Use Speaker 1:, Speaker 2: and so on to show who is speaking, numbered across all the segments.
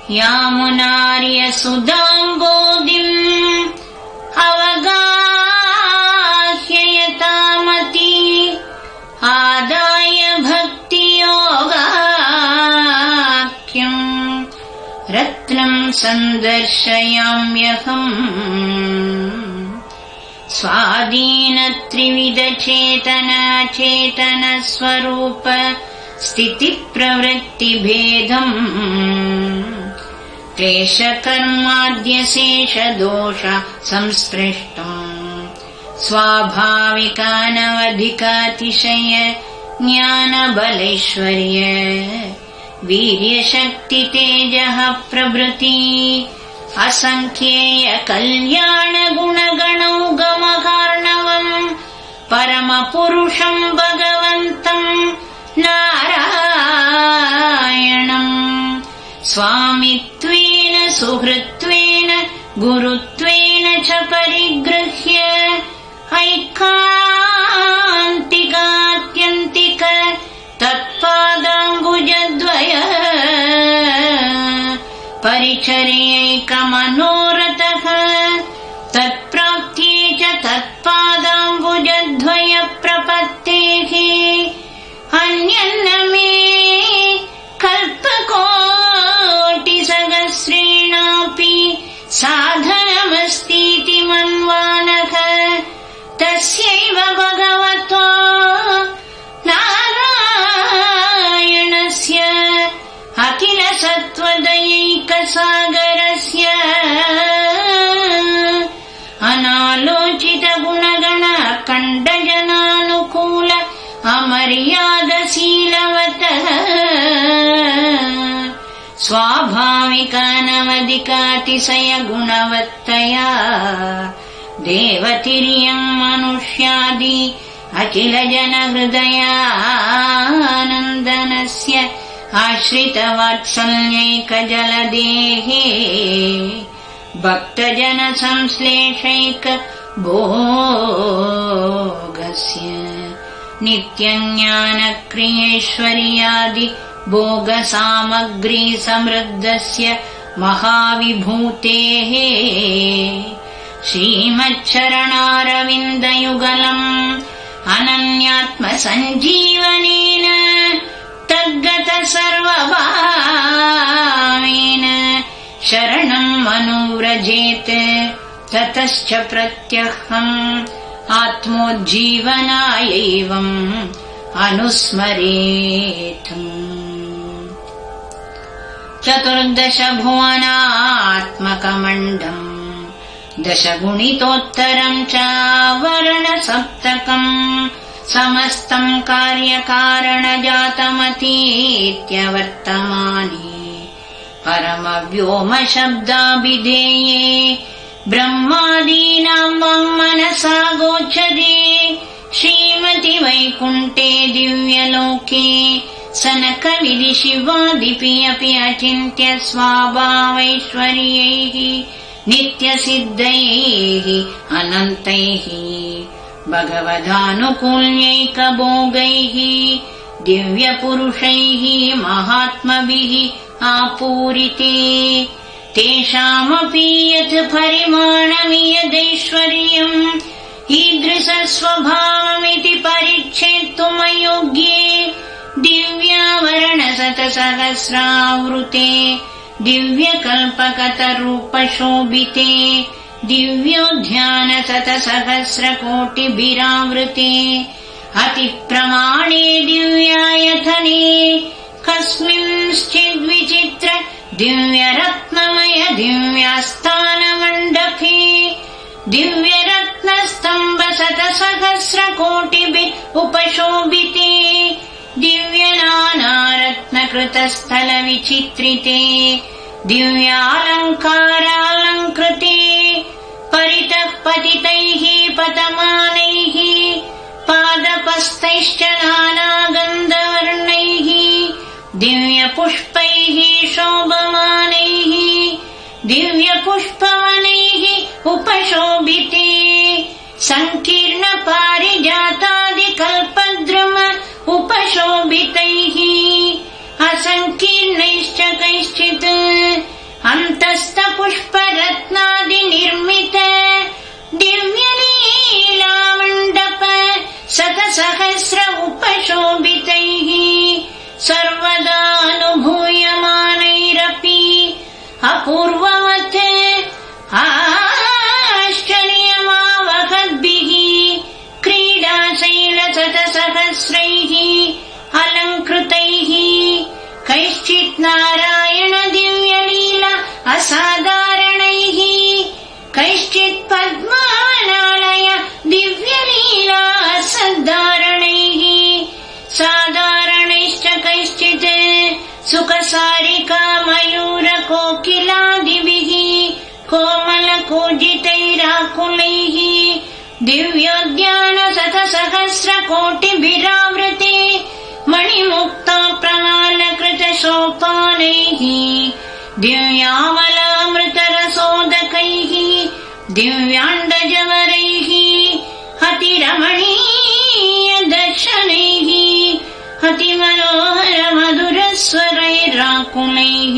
Speaker 1: यामुनार्यसुदाम्बोधिम् अवगाह्ययतामति आदाय भक्तियोगाख्यम् रत्नम् सन्दर्शयाम्यहम् स्वाधीनत्रिविधचेतनाचेतनस्वरूप स्थितिप्रवृत्तिभेदम् क्लेशकर्माद्यशेषदोष संस्पृष्टम् स्वाभाविकानवधिकातिशय ज्ञानबलैश्वर्य वीर्यशक्तितेजः प्रभृति असङ्ख्येय कल्याणगुणगणौगमकार्णवम् परमपुरुषम् भगवन्तम् नारायणम् स्वामित्वेन सुहृत्वेन गुरुत्वेन च परिगृह्य ऐकान्तिकात्यन्तिक तत्पादाम्बुजद्वय परिचर्यैकमनोरथः तत्प्राप्त्यै च तत्पादाम्बुजद्वय प्रपत्तेः अन्यन्न मे कल्पकोटिसहस्रेणापि साधनमस्तीति मन्वानः तस्यैव भगवतो नारायणस्य अखिल सत्त्वदयैकसागरस्य अनालोचित गुणगण खण्डजनानुकूल अमर्यादशीलवतः स्वाभाविकानवधिकातिशय गुणवत्तया देवतिर्यम् मनुष्यादि अखिल जनहृदयानन्दनस्य आश्रितवात्सल्यैकजलदेहे भक्तजन संश्लेषैक भोगस्य नित्यज्ञानक्रियेश्वर्यादि भोगसामग्री समृद्धस्य महाविभूतेः श्रीमच्चरणारविन्दयुगलम् अनन्यात्मसञ्जीवनेन तद्गत सर्वभावेन शरणम् अनुव्रजेत ततश्च प्रत्यहम् आत्मोज्जीवनायैवम् अनुस्मरेत्। चतुर्दश भुवनात्मकमण्डम् दशगुणितोत्तरम् च वर्णसप्तकम् समस्तम् कार्यकारणजातमतीत्यवर्तमाने परमव्योमशब्दाभिधेये ब्रह्मादीनाम् वाङ्मनसा गोचरे श्रीमति वैकुण्ठे दिव्यलोके सनकविधिशिवादिपि अपि अचिन्त्य स्वाभावैश्वर्यैः नित्यसिद्धैः अनन्तैः भगवदानुकूल्यैकभोगैः दिव्यपुरुषैः महात्मभिः आपूरिते तेषामपि यत् परिमाणमियदैश्वर्यम् ईदृशस्वभावमिति परिच्छेत्तुमयोग्ये दिव्यावरणशतसहस्रावृते दिव्यकल्पकतरूपशोभिते दिव्योद्यानशतसहस्रकोटिभिरावृते अतिप्रमाणे दिव्यायतने कस्मिंश्चिद्विचित्र दिव्यरत्नमय दिव्यास्थानमण्डपे दिव्यरत्नस्तम्भ शतसहस्रकोटिभिः उपशोभिते दिव्यनानारत्नकृतस्थलविचित्रिते दिव्यालङ्कारालङ्कृते परितः पतितैः पतमानैः पादपस्तैश्च नानागन्धवर्णैः दिव्यपुष्पैः शोभमानैः दिव्यपुष्पवनैः उपशोभिते सङ्कीर्णपारिजातादिकल्पद्रुम उपशोभितैः असङ्कीर्णैश्च कैश्चित् व्याकुलैः दिव्योद्यानशतसहस्रकोटिभिरावृते मणिमुक्ता प्रवालकृतशोपानैः दिव्यामलामृतरसोदकैः दिव्याण्डजवरैः अतिरमणीयदर्शनैः अतिमनोहरमधुरस्वरैराकुलैः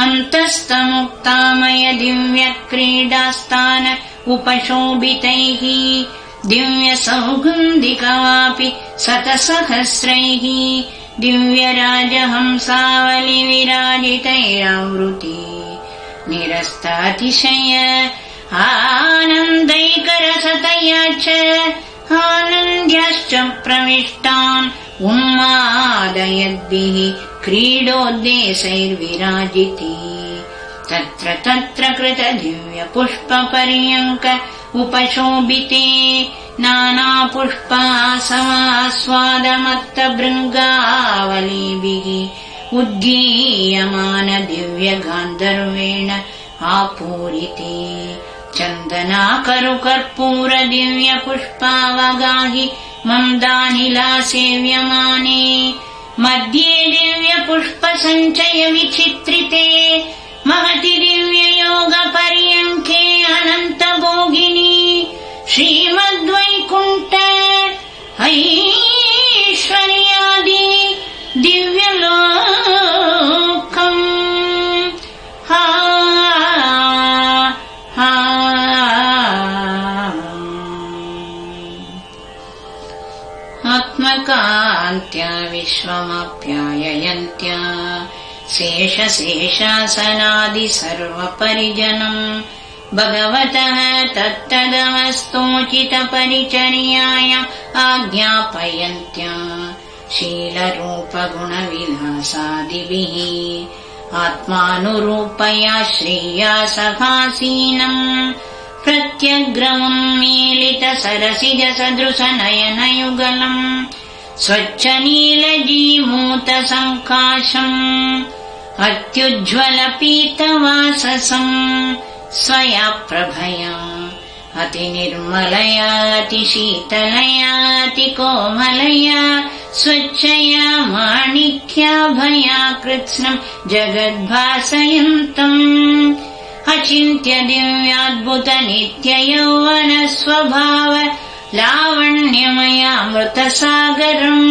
Speaker 1: अन्तस्तमुक्तामय दिव्यक्रीडास्थान उपशोभितैः दिव्यसौगन्धिकवापि शतसहस्रैः दिव्यराजहंसावलिविराजितैरावृते निरस्तातिशय आनन्दैकरसतया च आनन्द्याश्च प्रविष्टान् उन्मादयद्भिः क्रीडोद्देशैर्विराजिते तत्र तत्र कृतदिव्यपुष्पपर्यङ्क उपशोभिते नानापुष्पासमास्वादमत्तभृङ्गावलीभिः उद्गीयमान दिव्यगान्धर्वेण आपूरिते चन्दनाकरुकर्पूर दिव्यपुष्पावगाहि मन्दानिला सेव्यमाने मध्ये दिव्यपुष्पसञ्चय विचित्रिते महति दिव्ययोगपर्यङ्के अनन्तभोगिनी श्रीमद्वैकुण्ठ ऐश्वर्यादि दिव्यलोकम् आत्मकान्त्या विश्वमप्याययन्त्या शेषासनादि सर्वपरिजनम् भगवतः तत्तदवस्तोचितपरिचर्यायाम् आज्ञापयन्त्या शीलरूपगुणविलासादिभिः आत्मानुरूपया श्रिया सखासीनम् प्रत्यग्रमुन्मीलितसरसिजसदृशनयनयुगलम् स्वच्छनीलजीमूतसङ्काशम् अत्युज्ज्वलपीतवाससम् स्वया प्रभया अतिनिर्मलया अतिशीतलया अतिकोमलया स्वच्छया माणिक्याभया कृत्स्नम् जगद्भासयन्तम् अचिन्त्य दिव्याद्भुत नित्ययौवनस्वभाव लावण्यमयामृतसागरम्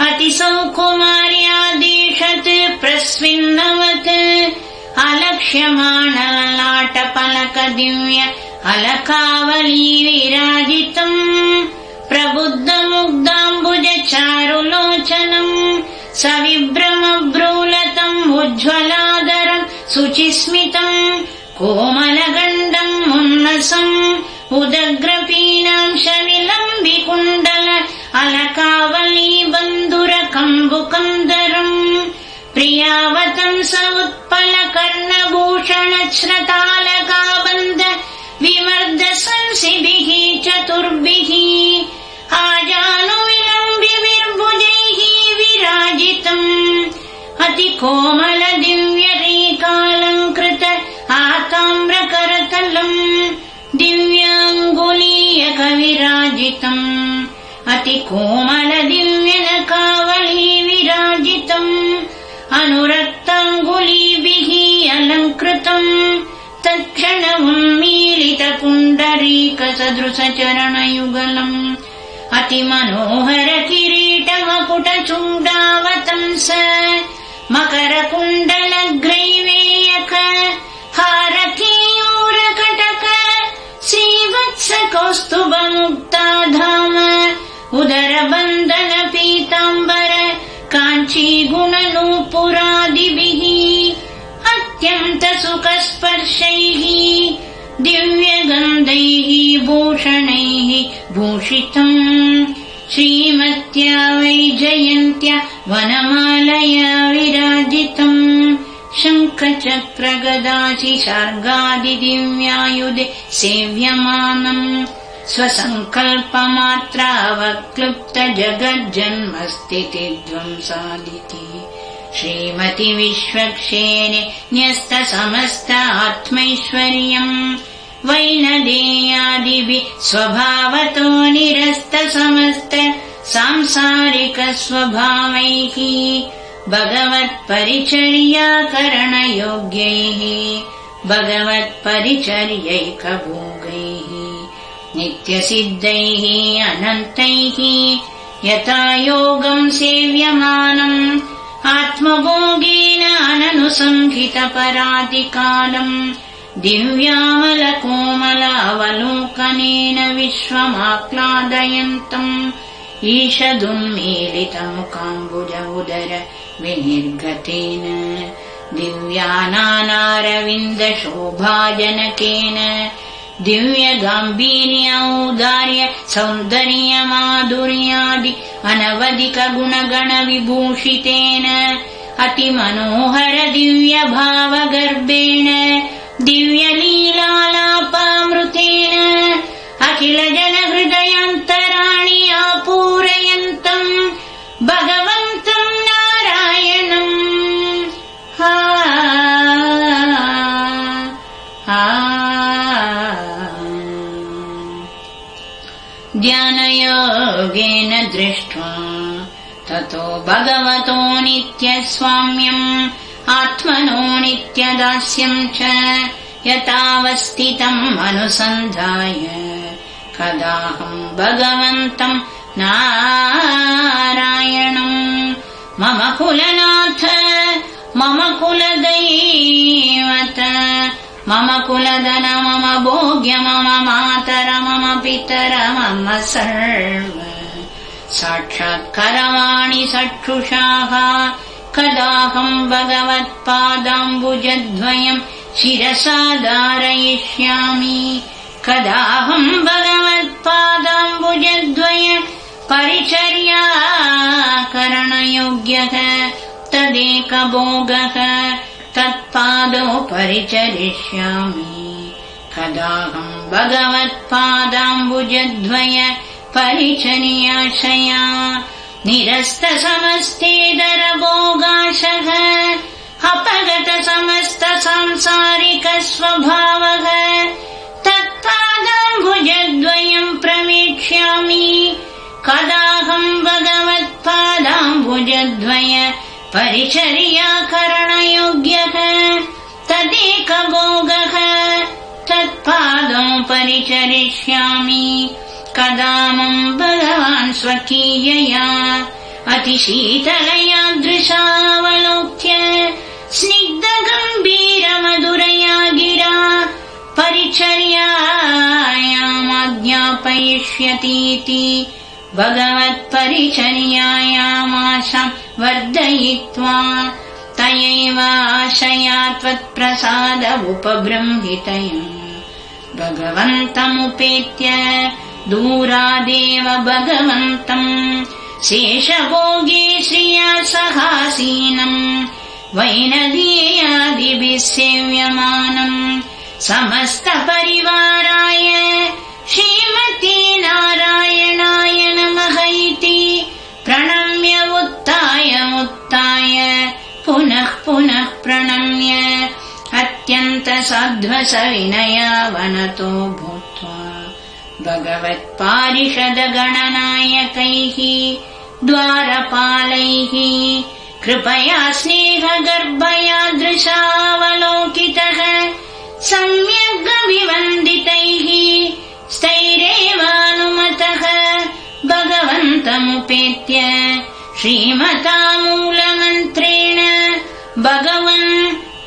Speaker 1: अतिसौकुमार्यादीशत् प्रस्विन्नवत् अलक्ष्यमाणललाटपलक दिव्य अलकावली विराजितम् प्रबुद्धमुग्धाम्बुजचारुलोचनम् सविभ्रमभ्रूलतम् उज्ज्वलादरम् शुचिस्मितम् कोमलगण्डम् उन्नसम् उदग्रपीनांशविलम्बिकुण्डल अलकावली बन्धुरकम्बुकन्दरम् प्रियावतंस उत्पलकर्णभूषणश्रतालकाबन्ध विमर्दसंसिभिः चतुर्भिः आजानुविलम्ब्यविर्भुजैः विराजितम् अतिकोमल दिव्यरेकालङ्कृत आताम्रकरतलम् दिव्याङ्गुलीयकविराजितम् अतिकोमल दिव्यनकावली विराजितम् अनुरक्ताङ्गुलीभिः अलङ्कृतम् तत्क्षणमुन्मीलितपुण्डरीकसदृशचरणयुगलम् अतिमनोहर किरीटमकुटचूडावतंस मकरकुण्डलग्रैवेयक हारकेयूरकटक श्रीवत्सकौस्तुभमुक्ताधाम उदरबन्धन पीताम्बर काञ्चीगुणनूपुरादिभिः अत्यन्तसुखस्पर्शैः दिव्यगन्धैः भूषणैः भूषितम् श्रीमत्या वैजयन्त्या वनमालया विराजितम् शङ्खचक्रगदाशिशार्गादिदिव्यायुधे सेव्यमानम् स्वसङ्कल्पमात्रावक्लुप्त जगज्जन्मस्थितिध्वंसादिति श्रीमति विश्वक्षेणे न्यस्त समस्त आत्मैश्वर्यम् वैनदेयादिभिः स्वभावतो निरस्त समस्त सांसारिक स्वभावैः भगवत्परिचर्याकरणयोग्यैः भगवत्परिचर्यैकभोगैः नित्यसिद्धैः अनन्तैः यथा योगम् सेव्यमानम् आत्मभोगेन अननुसंहितपरादिकालम् दिव्यामलकोमल अवलोकनेन विश्वमाह्लादयन्तम् ईषदुन्मीलितमुखाम्बुज उदर विनिर्गतेन दिव्यानानारविन्दशोभाजनकेन दिव्यगाम्भीर्यौदार्य सौन्दर्यमाधुर्यादि अनवधिकगुणगणविभूषितेन अतिमनोहर दिव्यभावगर्भेण दिव्यलीलालापामृतेन अखिलजनहृदयान्तराणि आपूरयन्तम् भगवन्तम् नारायणम् ध्यानयोगेन दृष्ट्वा ततो भगवतो नित्यस्वाम्यम् आत्मनो नित्यदास्यम् च यथावस्थितम् अनुसन्धाय कदाहम् भगवन्तम् नारायणम् मम कुलनाथ मम कुलदैवत मम कुलधन मम भोग्य मम मातर मम पितर मम सर्व साक्षात्करवाणि चक्षुषाः कदाहम् भगवत्पादाम्बुजद्वयम् शिरसा धारयिष्यामि कदाहम् भगवत्पादाम्बुजद्वय परिचर्याकरणयोग्यः तदेकभोगः तत्पादौ परिचरिष्यामि कदाहम् भगवत्पादाम्बुजद्वय परिचर्याशया निरस्त समस्तेदर भोगाशः अपगत समस्त सांसारिक स्वभावः तत्पादाम्बुजद्वयम् प्रवेक्ष्यामि कदाहम् भगवत्पादाम्बुजद्वय परिचर्याकरणयोग्यः तदेकभोगः तत्पादौ परिचरिष्यामि कदामम् भगवान् स्वकीयया अतिशीतलया दृशावलोक्य स्निग्धगम्भीरमधुरया गिरा परिचर्यायामाज्ञापयिष्यतीति भगवत्परिचर्यायामाशाम् वर्धयित्वा तयैव आशया त्वत्प्रसाद उपबृंहितयम् भगवन्तमुपेत्य दूरादेव भगवन्तम् शेषभोगे श्रिया सहासीनम् वैनदेयादिभिः सेव्यमानम् समस्तपरिवाराय श्रीमते नारायणाय नमः इति प्रणम्य उत्थाय पुनः पुनः प्रणम्य अत्यन्तसाध्वसविनयावनतो भूत्वा भगवत्पारिषदगणनायकैः द्वारपालैः कृपया स्नेहगर्भया दृशावलोकितः सम्यगभिवन्दितैः स्थैरेवानुमतः भगवन्तमुपेत्य श्रीमतामूलमन्त्रेण भगवन्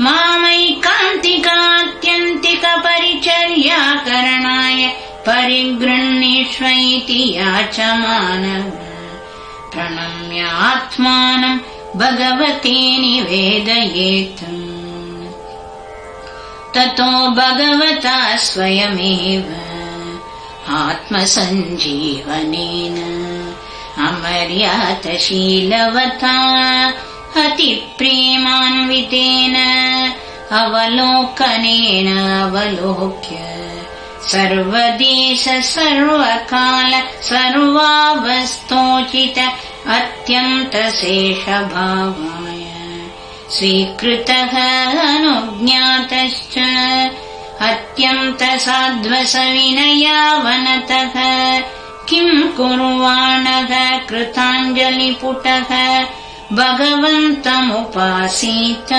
Speaker 1: मामैकान्तिकात्यन्तिकपरिचर्याकरणाय परिगृह्णीष्व इति याचमानः प्रणम्य आत्मानम् भगवते निवेदयेत् ततो भगवता स्वयमेव आत्मसञ्जीवनेन अमर्यातशीलवता अतिप्रेमान्वितेन अवलोकनेन अवलोक्य सर्वदेश सर्वकाल सर्वावस्थोचित अत्यन्तशेषभावाय स्वीकृतः अनुज्ञातश्च अत्यन्तसाध्वसविनयावनतः किम् कुर्वाणः कृताञ्जलिपुटः भगवन्तमुपासीत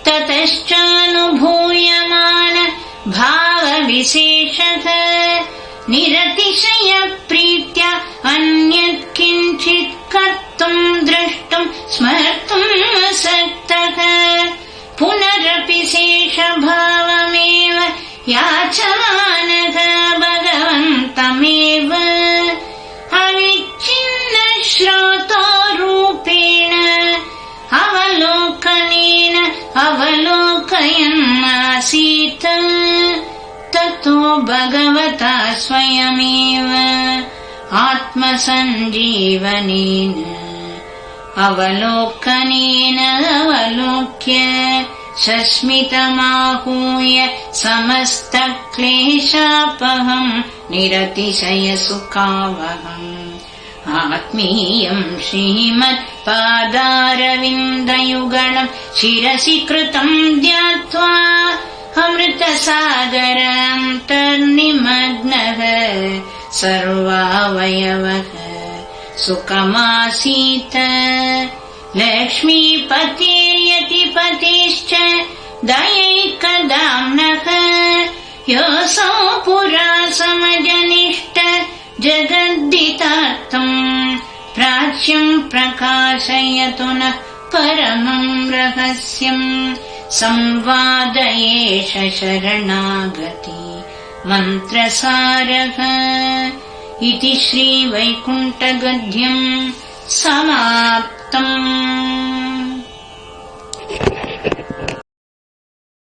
Speaker 1: ततश्चानुभूयमान भावविशेषः निरतिशयप्रीत्या अन्यत् किञ्चित् कर्तुम् द्रष्टुम् स्मर्तुम् असक्तः पुनरपि शेषभावमेव याचमानः भगवन्तमेव अविच्छिन्नश्रोतोरूपेण अवलोकनेन अवलोकयन्नासीत् ततो भगवता स्वयमेव आत्मसञ्जीवनेन अवलोकनेन अवलोक्य सस्मितमाहूय समस्तक्लेशापहम् निरतिशयसुखावहम् आत्मीयम् श्रीमत्पादारविन्दयुगलम् शिरसि कृतम् ध्यात्वा अमृतसागरान्तर्निमग्नः सर्वावयवः सुखमासीत लक्ष्मीपतिर्यतिपतिश्च दयैकदाम्नः योऽसौ पुरा समजनिष्ठ जगद्दितार्थम् प्राच्यम् प्रकाशयतु नः परमम् रहस्यम् संवादयेष शरणागति मन्त्रसारः इति श्रीवैकुण्ठगद्यम् समाप्तम्।